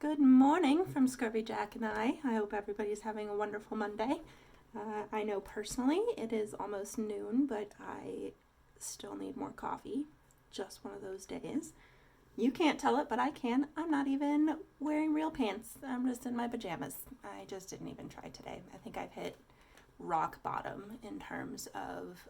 Good morning from Scurvy Jack and I. I hope everybody's having a wonderful Monday. I know personally it is almost noon, but I still need more coffee. Just one of those days. You can't tell it, but I can. I'm not even wearing real pants. I'm just in my pajamas. I just didn't even try today. I think I've hit rock bottom in terms of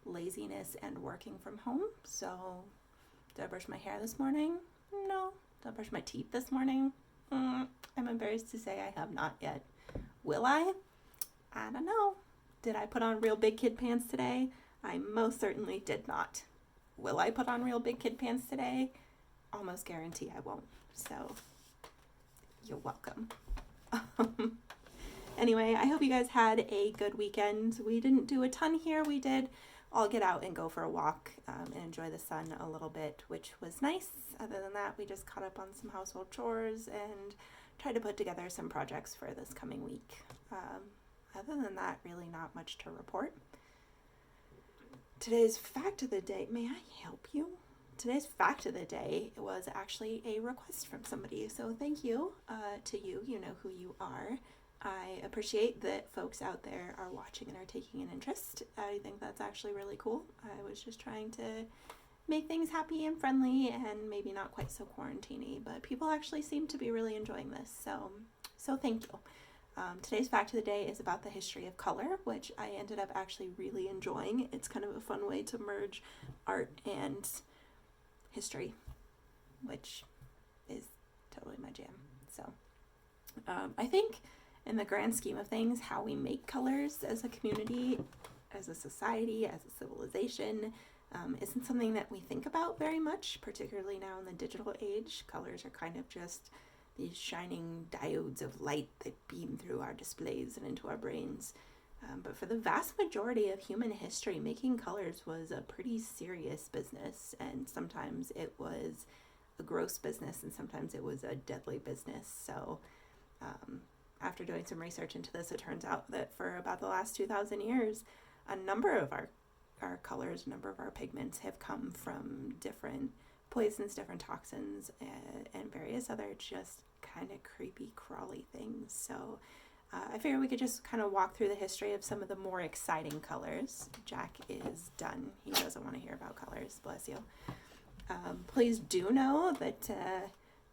laziness and working from home. So, did I brush my hair this morning? No. Did I brush my teeth this morning? I'm embarrassed to say I have not yet. Will I? I don't know. Did I put on real big kid pants today? I most certainly did not. Will I put on real big kid pants today? Almost guarantee I won't. So, you're welcome. Anyway, I hope you guys had a good weekend. We didn't do a ton here. We did all get out and go for a walk and enjoy the sun a little bit, which was nice. Other than that, we just caught up on some household chores and tried to put together some projects for this coming week. Other than that, really not much to report. Today's fact of the day, may I help you? Today's fact of the day was actually a request from somebody. So thank you to you. You know who you are. I appreciate that folks out there are watching and are taking an interest. I think that's actually really cool. I was just trying to make things happy and friendly and maybe not quite so quarantine-y, but people actually seem to be really enjoying this. So thank you. Today's fact of the day is about the history of color, which I ended up actually really enjoying. It's kind of a fun way to merge art and history, which is totally my jam. So I think in the grand scheme of things, how we make colors as a community, as a society, as a civilization, isn't something that we think about very much, particularly now in the digital age. Colors are kind of just these shining diodes of light that beam through our displays and into our brains. But for the vast majority of human history, making colors was a pretty serious business, and sometimes it was a gross business, and sometimes it was a deadly business. So after doing some research into this, it turns out that for about the last 2,000 years, a number of our colors, a number of our pigments have come from different poisons, different toxins, and various other just kind of creepy, crawly things. So I figured we could just kind of walk through the history of some of the more exciting colors. Jack is done. He doesn't want to hear about colors, bless you. Please do know that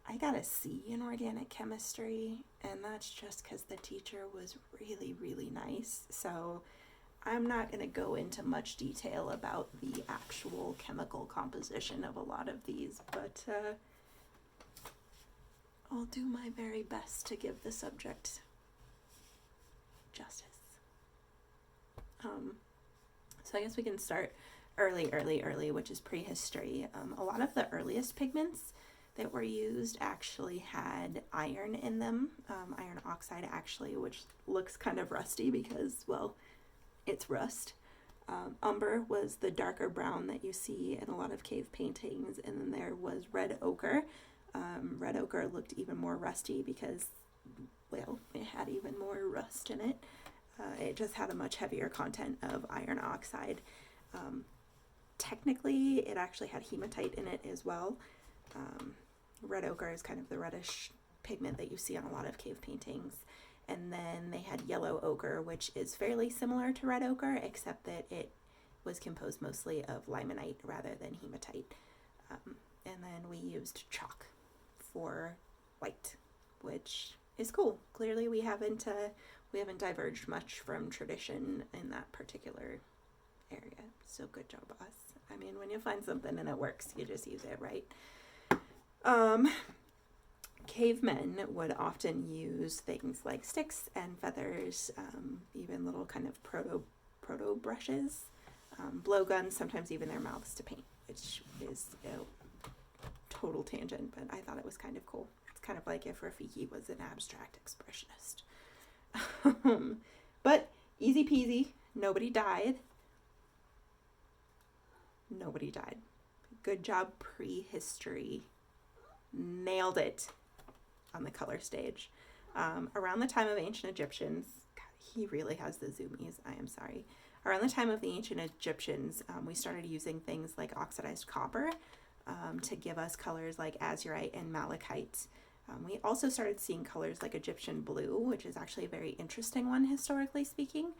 I got a C in organic chemistry, and that's just because the teacher was really, really nice. So I'm not going to go into much detail about the actual chemical composition of a lot of these, but I'll do my very best to give the subject justice. So I guess we can start early, which is prehistory. A lot of the earliest pigments that were used actually had iron in them, iron oxide actually, which looks kind of rusty because, well, it's rust. Umber was the darker brown that you see in a lot of cave paintings, and then there was red ochre. Red ochre looked even more rusty because, well, it had even more rust in it. It just had a much heavier content of iron oxide. Technically, it actually had hematite in it as well. Red ochre is kind of the reddish pigment that you see on a lot of cave paintings. And then they had yellow ochre, which is fairly similar to red ochre, except that it was composed mostly of limonite rather than hematite. And then we used chalk for white, which is cool. Clearly we haven't diverged much from tradition in that particular area. So good job, us. I mean, when you find something and it works, you just use it, right? Cavemen would often use things like sticks and feathers, even little kind of proto brushes, blowguns, sometimes even their mouths to paint, which is a total tangent, but I thought it was kind of cool. It's kind of like if Rafiki was an abstract expressionist. But easy peasy, nobody died. Good job, prehistory. Nailed it on the color stage. Around the time of ancient Egyptians, God, he really has the zoomies, I am sorry. Around the time of the ancient Egyptians, we started using things like oxidized copper to give us colors like azurite and malachite. We also started seeing colors like Egyptian blue, which is actually a very interesting one historically speaking.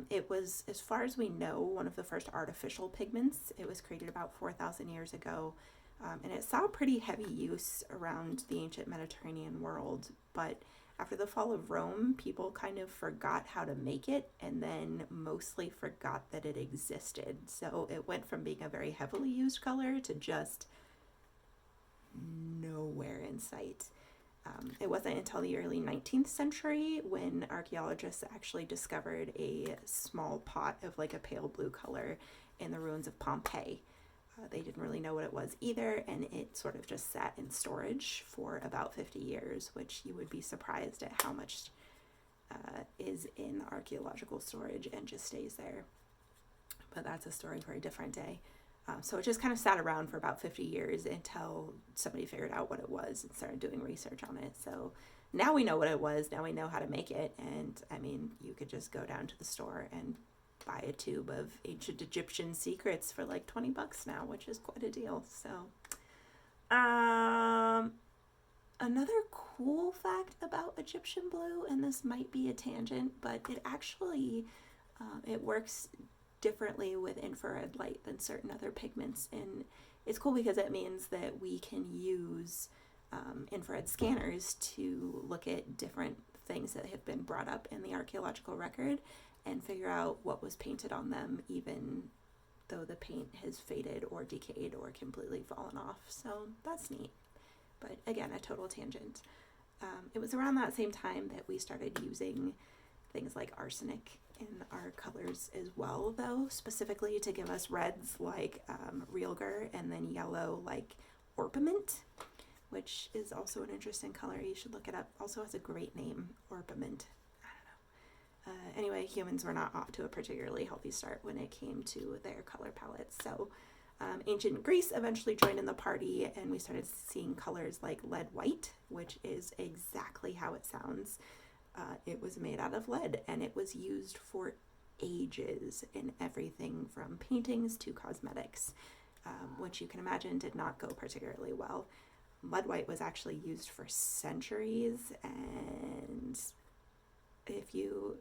It was, as far as we know, one of the first artificial pigments. It was created about 4,000 years ago, and it saw pretty heavy use around the ancient Mediterranean world. But after the fall of Rome, people kind of forgot how to make it and then mostly forgot that it existed. So it went from being a very heavily used color to just nowhere in sight. It wasn't until the early 19th century when archaeologists actually discovered a small pot of like a pale blue color in the ruins of Pompeii. They didn't really know what it was either, and it sort of just sat in storage for about 50 years, which you would be surprised at how much is in archaeological storage and just stays there. But that's a story for a different day. So it just kind of sat around for about 50 years until somebody figured out what it was and started doing research on it. So now we know what it was. Now we know how to make it. And I mean, you could just go down to the store and buy a tube of ancient Egyptian secrets for like $20 now, which is quite a deal. So another cool fact about Egyptian blue, and this might be a tangent, but it actually, it works differently with infrared light than certain other pigments, and it's cool because it means that we can use infrared scanners to look at different things that have been brought up in the archaeological record and figure out what was painted on them, even though the paint has faded or decayed or completely fallen off. So that's neat. But again, a total tangent. It was around that same time that we started using things like arsenic in our colors as well, though, specifically to give us reds like realgar, and then yellow like orpiment, which is also an interesting color. You should look it up. Also has a great name, orpiment. I don't know. Anyway, humans were not off to a particularly healthy start when it came to their color palettes. So ancient Greece eventually joined in the party, and we started seeing colors like lead white, which is exactly how it sounds. It was made out of lead, and it was used for ages in everything from paintings to cosmetics, which you can imagine did not go particularly well. Lead white was actually used for centuries, and if you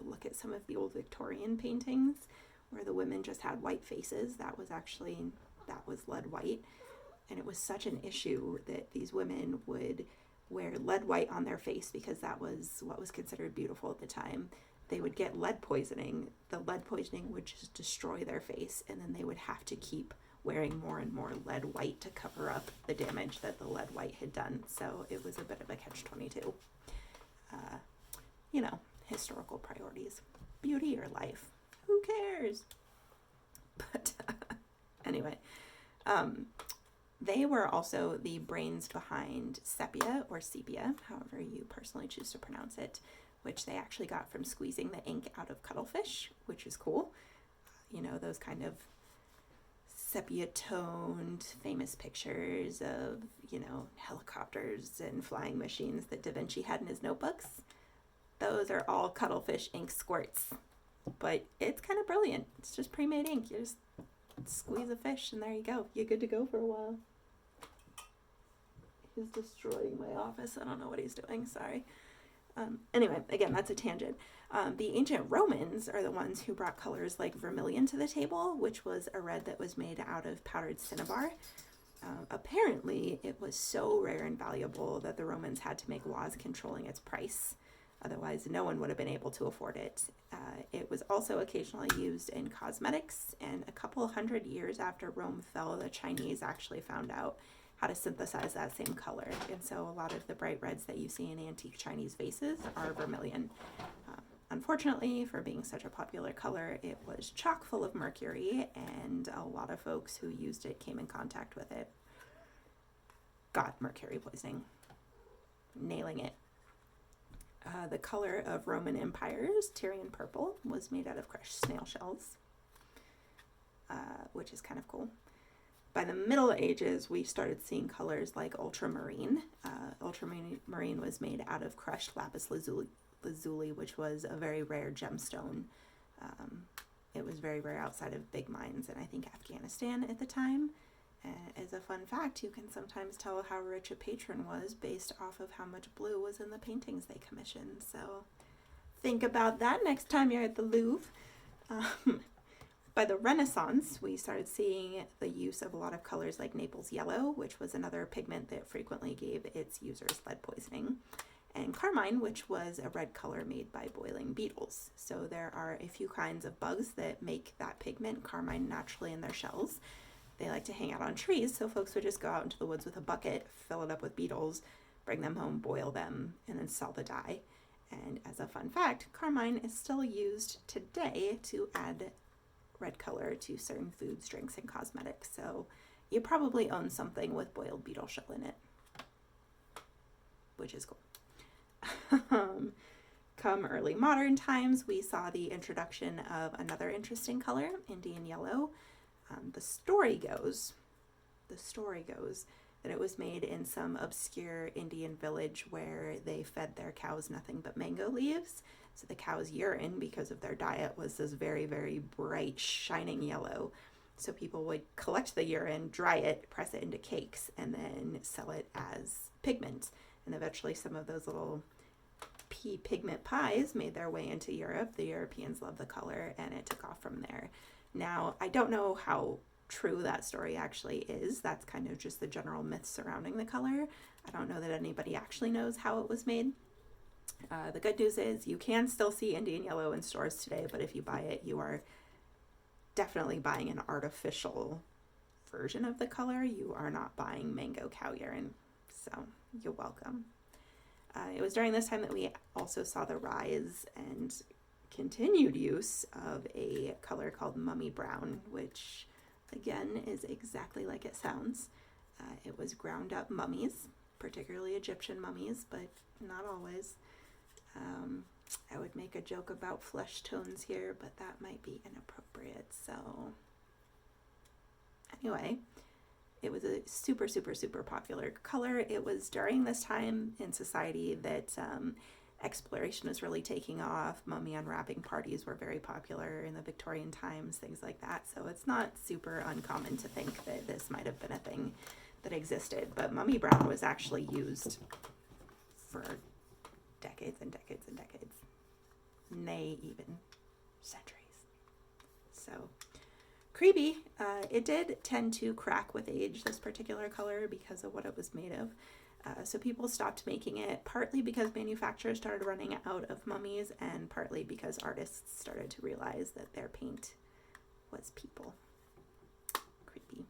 look at some of the old Victorian paintings where the women just had white faces, that was lead white. And it was such an issue that these women would wear lead white on their face because that was what was considered beautiful at the time. They would get lead poisoning. The lead poisoning would just destroy their face, and then they would have to keep wearing more and more lead white to cover up the damage that the lead white had done. So it was a bit of a catch-22. Historical priorities. Beauty or life? Who cares? But anyway, they were also the brains behind sepia or sepia, however you personally choose to pronounce it, which they actually got from squeezing the ink out of cuttlefish, which is cool. Those kind of sepia-toned famous pictures of, helicopters and flying machines that Da Vinci had in his notebooks. Those are all cuttlefish ink squirts. But it's kind of brilliant. It's just pre-made ink. You just squeeze a fish and there you go. You're good to go for a while. He's destroying my office. I don't know what he's doing. Sorry. Anyway, again, that's a tangent. The ancient Romans are the ones who brought colors like vermilion to the table, which was a red that was made out of powdered cinnabar. Apparently, it was so rare and valuable that the Romans had to make laws controlling its price. Otherwise, no one would have been able to afford it. It was also occasionally used in cosmetics, and a couple hundred years after Rome fell, the Chinese actually found out how to synthesize that same color. And so a lot of the bright reds that you see in antique Chinese vases are vermilion. Unfortunately, for being such a popular color, it was chock full of mercury, and a lot of folks who used it came in contact with it got mercury poisoning. Nailing it. The color of Roman Empire's Tyrian purple was made out of crushed snail shells, which is kind of cool. By the Middle Ages, we started seeing colors like ultramarine. Ultramarine was made out of crushed lapis lazuli, which was a very rare gemstone. It was very rare outside of big mines in, I think, Afghanistan at the time. As a fun fact, you can sometimes tell how rich a patron was based off of how much blue was in the paintings they commissioned. So think about that next time you're at the Louvre. By the Renaissance, we started seeing the use of a lot of colors like Naples yellow, which was another pigment that frequently gave its users lead poisoning, and carmine, which was a red color made by boiling beetles. So there are a few kinds of bugs that make that pigment, carmine, naturally in their shells. They like to hang out on trees, so folks would just go out into the woods with a bucket, fill it up with beetles, bring them home, boil them, and then sell the dye. And as a fun fact, carmine is still used today to add red color to certain foods, drinks, and cosmetics. So you probably own something with boiled beetle shell in it, which is cool. Come early modern times, we saw the introduction of another interesting color, Indian yellow. The story goes that it was made in some obscure Indian village where they fed their cows nothing but mango leaves. So the cow's urine, because of their diet, was this very, very bright, shining yellow. So people would collect the urine, dry it, press it into cakes, and then sell it as pigment. And eventually some of those little pea pigment pies made their way into Europe. The Europeans loved the color, and it took off from there. Now, I don't know how true that story actually is. That's kind of just the general myth surrounding the color. I don't know that anybody actually knows how it was made. The good news is you can still see Indian yellow in stores today, but if you buy it, you are definitely buying an artificial version of the color. You are not buying mango cow urine, so you're welcome. It was during this time that we also saw the rise and continued use of a color called mummy brown, which again is exactly like it sounds. It was ground up mummies, particularly Egyptian mummies, but not always. I would make a joke about flesh tones here, but that might be inappropriate. So anyway, it was a super, super, super popular color. It was during this time in society that exploration was really taking off. Mummy unwrapping parties were very popular in the Victorian times, things like that. So it's not super uncommon to think that this might have been a thing that existed. But mummy brown was actually used for decades and decades and decades, nay, even centuries. So creepy. It did tend to crack with age, this particular color, because of what it was made of. So people stopped making it, partly because manufacturers started running out of mummies, and partly because artists started to realize that their paint was people. Creepy.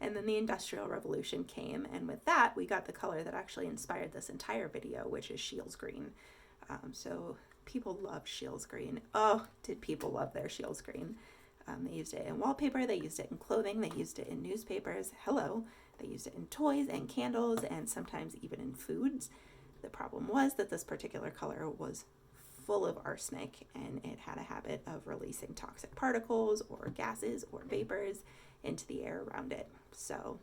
And then the Industrial Revolution came, and with that, we got the color that actually inspired this entire video, which is Shields green. So people love Shields green. Oh, did people love their Shields green. They used it in wallpaper, they used it in clothing, they used it in newspapers. Hello. They used it in toys and candles and sometimes even in foods. The problem was that this particular color was full of arsenic, and it had a habit of releasing toxic particles or gases or vapors into the air around it. So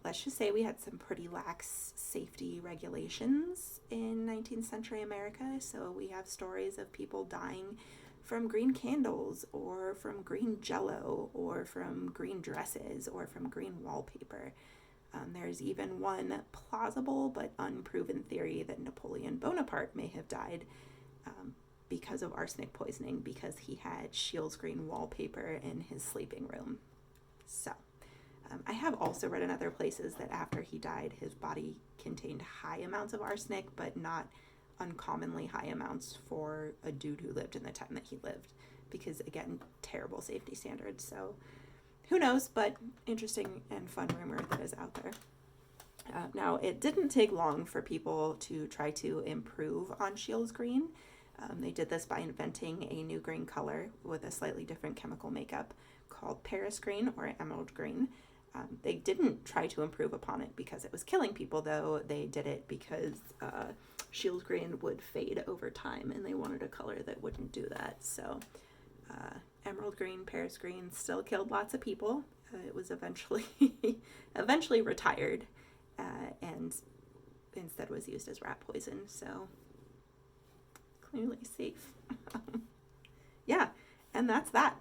let's just say we had some pretty lax safety regulations in 19th century America. So we have stories of people dying from green candles, or from green jello, or from green dresses, or from green wallpaper. There's even one plausible but unproven theory that Napoleon Bonaparte may have died because of arsenic poisoning, because he had Shields green wallpaper in his sleeping room. So I have also read in other places that after he died, his body contained high amounts of arsenic, but not uncommonly high amounts for a dude who lived in the time that he lived, because again, terrible safety standards. So who knows, but interesting and fun rumor that is out there. Now, it didn't take long for people to try to improve on Shields green. They did this by inventing a new green color with a slightly different chemical makeup called Paris green or emerald green. They didn't try to improve upon it because it was killing people, though. They did it because Shields green would fade over time, and they wanted a color that wouldn't do that. So emerald green, Paris green still killed lots of people. It was eventually retired, and instead was used as rat poison. So clearly safe. Yeah, and that's that.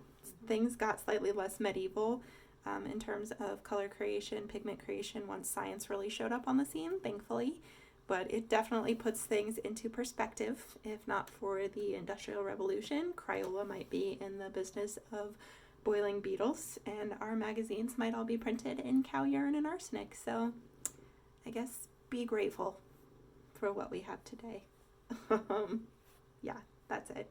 Things got slightly less medieval. in terms of color creation, pigment creation, once science really showed up on the scene, thankfully. But it definitely puts things into perspective. If not for the Industrial Revolution, Crayola might be in the business of boiling beetles, and our magazines might all be printed in cow urine and arsenic. So I guess be grateful for what we have today. Yeah, that's it.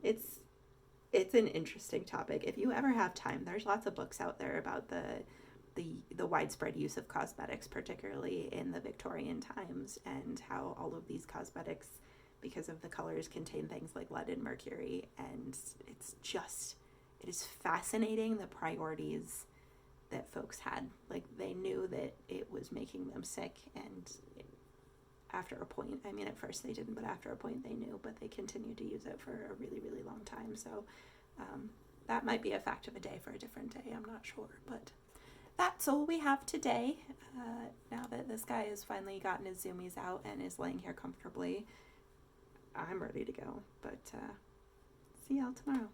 It's an interesting topic. If you ever have time, there's lots of books out there about the widespread use of cosmetics, particularly in the Victorian times, and how all of these cosmetics, because of the colors, contain things like lead and mercury. And it is fascinating the priorities that folks had. Like, they knew that it was making them sick, and after a point, I mean, at first they didn't, but after a point they knew, but they continued to use it for a really, really long time. So that might be a fact of a day for a different day. I'm not sure, but that's all we have today. Now that this guy has finally gotten his zoomies out and is laying here comfortably, I'm ready to go. But see y'all tomorrow.